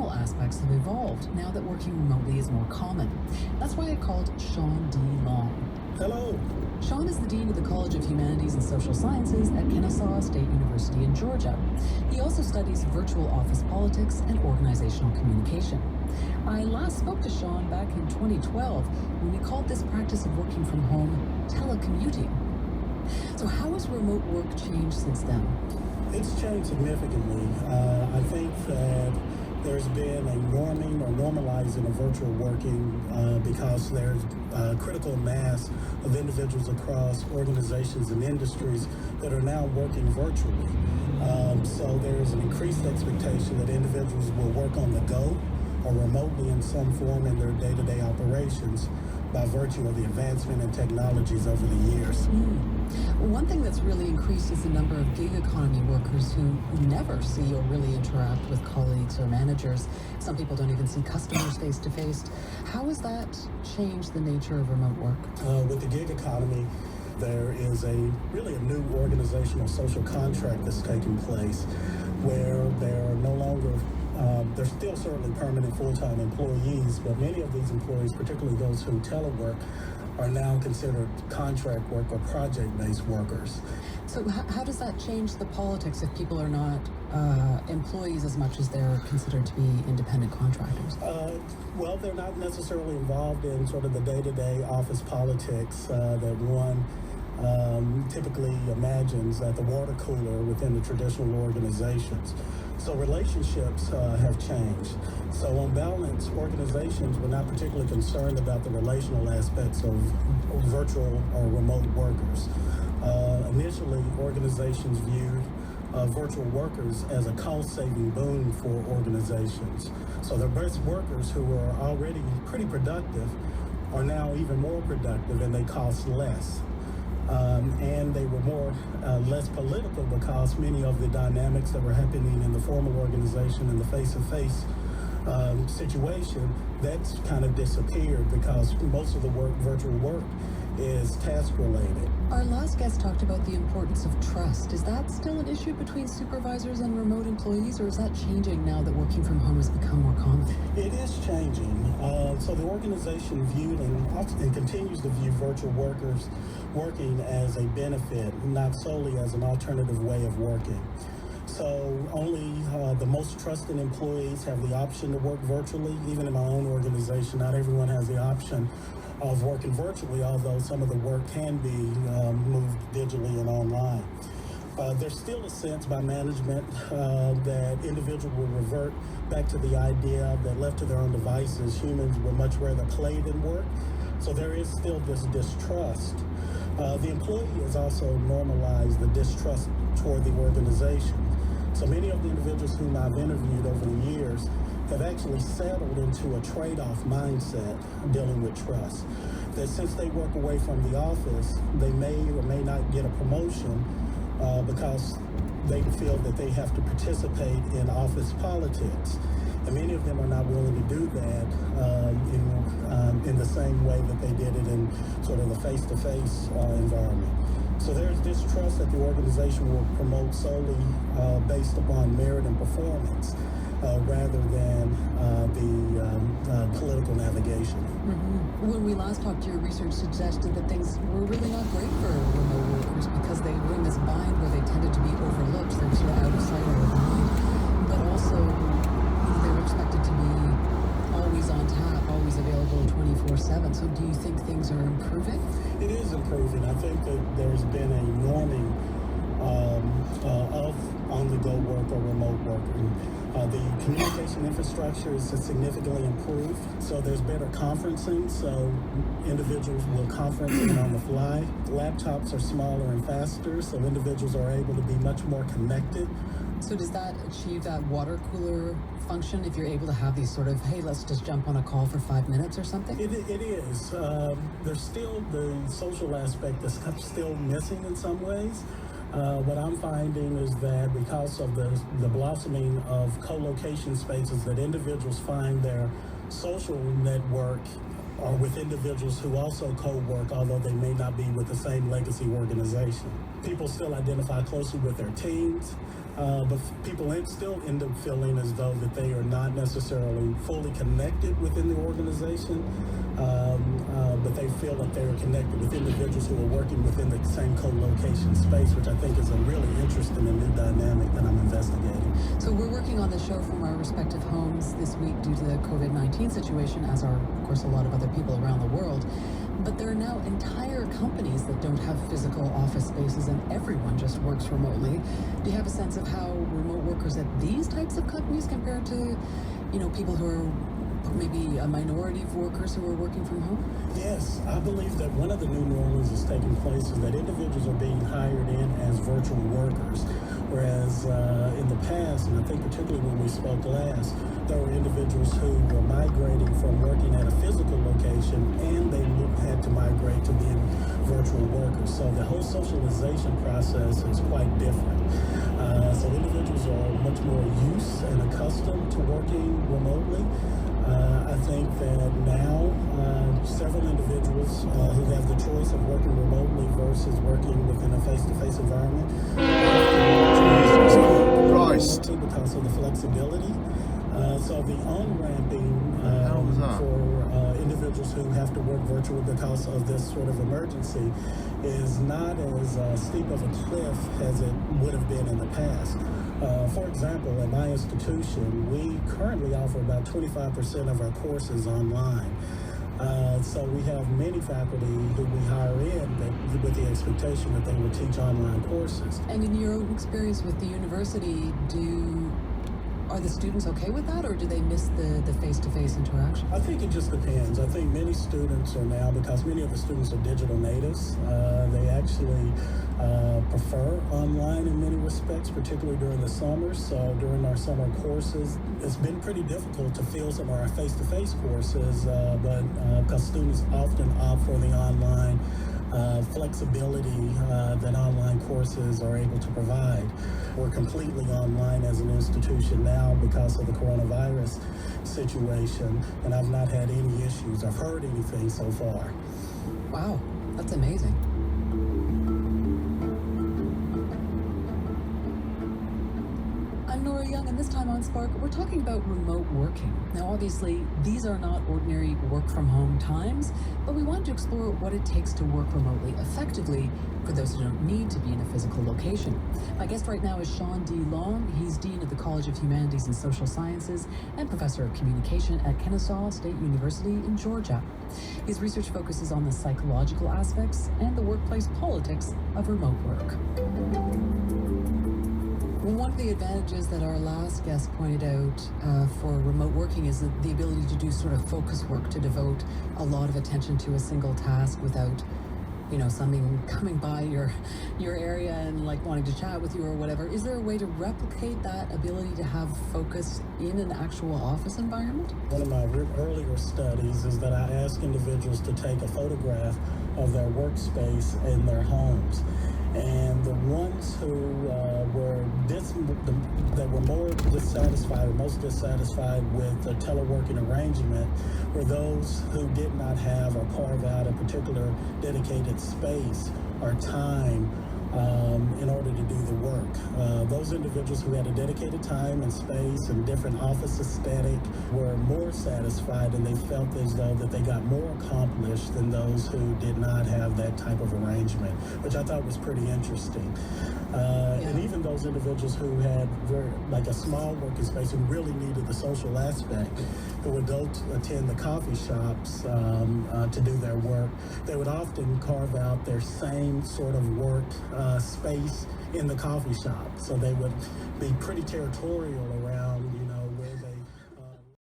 informal aspects have evolved now that working remotely is more common. That's why I called Sean D. Long. Hello. Sean is the Dean of the College of Humanities and Social Sciences at Kennesaw State University in Georgia. He also studies virtual office politics and organizational communication. I last spoke to Sean back in 2012 when we called this practice of working from home telecommuting. So how has remote work changed since then? It's changed significantly. I think that there's been a norming or normalizing of virtual working because there's a critical mass of individuals across organizations and industries that are now working virtually. So there's an increased expectation that individuals will work on the go or remotely in some form in their day-to-day operations by virtue of the advancement in technologies over the years. One thing that's really increased is the number of gig economy workers who never see or really interact with colleagues or managers. Some people don't even see customers face to face. How has that changed the nature of remote work? With the gig economy, there is really a new organizational social contract that's taking place where there are no longer they're still certainly permanent full-time employees, but many of these employees, particularly those who telework, are now considered contract work or project-based workers. So how does that change the politics if people are not employees as much as they're considered to be independent contractors? Well, they're not necessarily involved in sort of the day-to-day office politics that one typically imagines at the water cooler within the traditional organizations. So relationships have changed. So on balance, organizations were not particularly concerned about the relational aspects of virtual or remote workers. Initially, organizations viewed virtual workers as a cost-saving boon for organizations. So their best workers who were already pretty productive are now even more productive and they cost less. And they were less political because many of the dynamics that were happening in the formal organization and the face-to-face situation, that's kind of disappeared because most of the virtual work is task-related. Our last guest talked about the importance of trust. Is that still an issue between supervisors and remote employees, or is that changing now that working from home has become more common? It is changing. So the organization viewed and continues to view virtual workers working as a benefit, not solely as an alternative way of working. So only the most trusted employees have the option to work virtually. Even in my own organization, not everyone has the option of working virtually, although some of the work can be moved digitally and online. There's still a sense by management that individuals will revert back to the idea that left to their own devices, humans would much rather play than work. So there is still this distrust. The employee has also normalized the distrust toward the organization. So many of the individuals whom I've interviewed over the years have actually settled into a trade-off mindset dealing with trust. That since they work away from the office, they may or may not get a promotion because they feel that they have to participate in office politics. And many of them are not willing to do that in the same way that they did it in sort of the face-to-face environment. So there's distrust that the organization will promote solely based upon merit and performance rather than the political navigation. Mm-hmm. When we last talked, your research suggested that things were really not great for remote workers because they were in this bind where they tended to be overlooked. They were sort of out of sight, out of mind. But also, they were expected to be always on tap, always available 24/7. So do you think things are improving? It is improving. I think that there's been a norming of on-the-go work or remote work. The communication infrastructure is significantly improved, so there's better conferencing, so individuals will conference in on the fly. Laptops are smaller and faster, so individuals are able to be much more connected. So does that achieve that water cooler function if you're able to have these sort of, hey, let's just jump on a call for 5 minutes or something? It is. There's still the social aspect that's still missing in some ways. What I'm finding is that because of the blossoming of co-location spaces, that individuals find their social network or with individuals who also co-work, although they may not be with the same legacy organization. People still identify closely with their teams. but people still end up feeling as though that they are not necessarily fully connected within the organization, but they feel that they are connected with individuals who are working within the same co-location space, which I think is a really interesting and new dynamic that I'm investigating. So we're working on the show from our respective homes this week due to the COVID-19 situation, as are, of course, a lot of other people around the world. But there are now entire companies that don't have physical office spaces and everyone just works remotely. Do you have a sense of how remote workers at these types of companies compare to, people who are maybe a minority of workers who are working from home? Yes, I believe that one of the new normals that's taking place is that individuals are being hired in as virtual workers, whereas in the past, and I think particularly when we spoke last, there were individuals who were migrating from working at a physical location and they had to migrate to being virtual workers. So the whole socialization process is quite different. So individuals are much more used and accustomed to working remotely. I think that now several individuals who have the choice of working remotely versus working within a face-to-face environment because of the flexibility. So the on-ramping for individuals who have to work virtually because of this sort of emergency is not as steep of a cliff as it would have been in the past. For example, at my institution, we currently offer about 25% of our courses online. So we have many faculty who we hire in with the expectation that they will teach online courses. And in your own experience with the university, are the students okay with that, or do they miss the face-to-face interaction? I think it just depends. I think many students are now, because many of the students are digital natives, they actually prefer online in many respects, particularly during the summer. So during our summer courses, it's been pretty difficult to fill some of our face-to-face courses, but because students often opt for the online flexibility that online courses are able to provide. We're completely online as an institution now because of the coronavirus situation, and I've not had any issues. I've heard anything so far. Wow, that's amazing. I'm Nora Young, and this time on Spark, we're talking about remote working. Now, obviously, these are not ordinary work-from-home times, but we want to explore what it takes to work remotely effectively for those who don't need to be in a physical location. My guest right now is Sean D. Long. He's Dean of the College of Humanities and Social Sciences and Professor of Communication at Kennesaw State University in Georgia. His research focuses on the psychological aspects and the workplace politics of remote work. One of the advantages that our last guest pointed out for remote working is the ability to do sort of focus work, to devote a lot of attention to a single task without, something coming by your area and like wanting to chat with you or whatever. Is there a way to replicate that ability to have focus in an actual office environment? One of my earlier studies is that I ask individuals to take a photograph of their workspace in their homes. And the ones who that were more dissatisfied, or most dissatisfied with the teleworking arrangement, were those who did not have or carve out a particular dedicated space or time in order to do the work. Those individuals who had a dedicated time and space and different office aesthetic were more satisfied, and they felt as though that they got more accomplished than those who did not have that type of arrangement, which I thought was pretty interesting. And even those individuals who had like a small working space who really needed the social aspect, who would go to attend the coffee shops to do their work, they would often carve out their same sort of work space in the coffee shop. So they would be pretty territorial around,